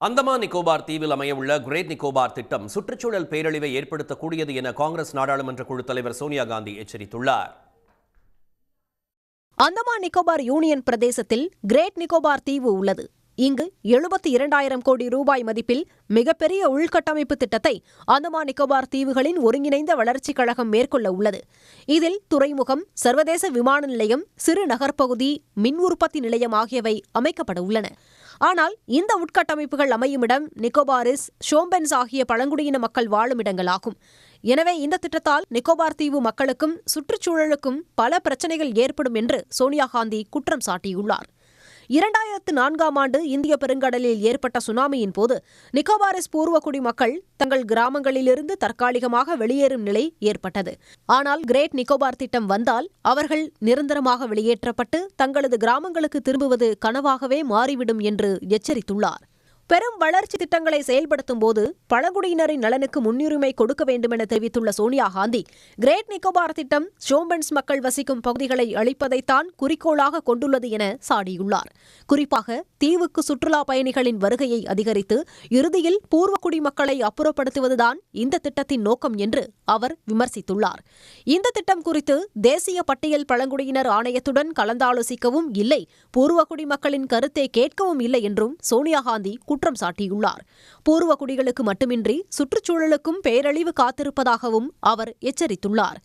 அந்தமான் நிக்கோபார் தீவில் அமையவுள்ள கிரேட் நிக்கோபார் திட்டம் சுற்றுச்சூழல் பேரழிவை ஏற்படுத்தக்கூடியது என காங்கிரஸ் நாடாளுமன்ற குழு தலைவர் சோனியா காந்தி எச்சரித்துள்ளார். அந்தமான் நிக்கோபார் யூனியன் பிரதேசத்தில் கிரேட் நிக்கோபார் தீவு உள்ளது. இங்கு 72,000 கோடி ரூபாய் மதிப்பில் மிகப்பெரிய உள்கட்டமைப்பு திட்டத்தை அந்தமான் நிக்கோபார் தீவுகளின் ஒருங்கிணைந்த வளர்ச்சிக் கழகம் மேற்கொள்ள உள்ளது. இதில் துறைமுகம், சர்வதேச விமான நிலையம், சிறு நகர்ப்பகுதி, மின் உற்பத்தி நிலையம் ஆகியவை அமைக்கப்பட உள்ளன. ஆனால் இந்த உட்கட்டமைப்புகள் அமையும் இடம் நிக்கோபாரிஸ், ஷோம்பென்ஸ் ஆகிய பழங்குடியின மக்கள் வாழும் இடங்களாகும். எனவே இந்த திட்டத்தால் நிக்கோபார் தீவு மக்களுக்கும் சுற்றுச்சூழலுக்கும் பல பிரச்சினைகள் ஏற்படும் என்று சோனியா காந்தி குற்றம் சாட்டியுள்ளார். 2004ஆம் ஆண்டு இந்திய பெருங்கடலில் ஏற்பட்ட சுனாமியின் போது நிக்கோபாரிஸ் பூர்வகுடி மக்கள் தங்கள் கிராமங்களிலிருந்து தற்காலிகமாக வெளியேறும் நிலை ஏற்பட்டது. ஆனால் கிரேட் நிக்கோபார் திட்டம் வந்தால் அவர்கள் நிரந்தரமாக வெளியேற்றப்பட்டு தங்களது கிராமங்களுக்கு திரும்புவது கனவாகவே மாறிவிடும் என்று எச்சரித்துள்ளார். பெரும் வளர்ச்சி திட்டங்களை செயல்படுத்தும் போது பழங்குடியினரின் நலனுக்கு முன்னுரிமை கொடுக்க வேண்டும் என தெரிவித்துள்ள சோனியா காந்தி, கிரேட் நிக்கோபார் திட்டம் ஷோம்பென்ஸ் மக்கள் வசிக்கும் பகுதிகளை அழிப்பதைத்தான் குறிக்கோளாக கொண்டுள்ளது என சாடியுள்ளார். குறிப்பாக தீவுக்கு சுற்றுலா பயணிகளின் வருகையை அதிகரித்து இறுதியில் பூர்வகுடி மக்களை அப்புறப்படுத்துவதுதான் இந்த திட்டத்தின் நோக்கம் என்று அவர் விமர்சித்துள்ளார். இந்த திட்டம் குறித்து தேசிய பட்டியல் பழங்குடியினர் ஆணையத்துடன் கலந்தாலோசிக்கவும் இல்லை, பூர்வகுடி மக்களின் கருத்தை கேட்கவும் இல்லை என்றும் சோனியா காந்தி குற்றம் சாட்டியுள்ளார். பூர்வகுடிகளுக்கு மட்டுமின்றி சுற்றுச்சூழலுக்கும் பேரழிவு காத்திருப்பதாகவும் அவர் எச்சரித்துள்ளார்.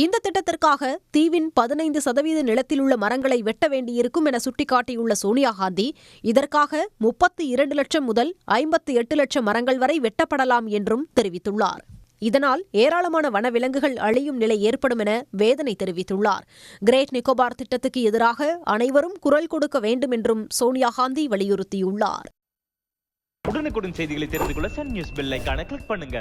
இந்த திட்டத்திற்காக தீவின் 15% நிலத்திலுள்ள மரங்களை வெட்ட வேண்டியிருக்கும் என சுட்டிக்காட்டியுள்ள சோனியா காந்தி, இதற்காக 32 லட்சம் முதல் 58 லட்சம் மரங்கள் வரை வெட்டப்படலாம் என்றும் தெரிவித்துள்ளார். இதனால் ஏராளமான வனவிலங்குகள் அழியும் நிலை ஏற்படும் என வேதனை தெரிவித்துள்ளார். கிரேட் நிக்கோபார் திட்டத்துக்கு எதிராக அனைவரும் குரல் கொடுக்க வேண்டும் என்றும் சோனியா காந்தி வலியுறுத்தியுள்ளார். உடனுக்குடன் செய்திகளை தெரிந்து கொள்ள சன் நியூஸ் பெல் ஐகானை கிளிக் பண்ணுங்க.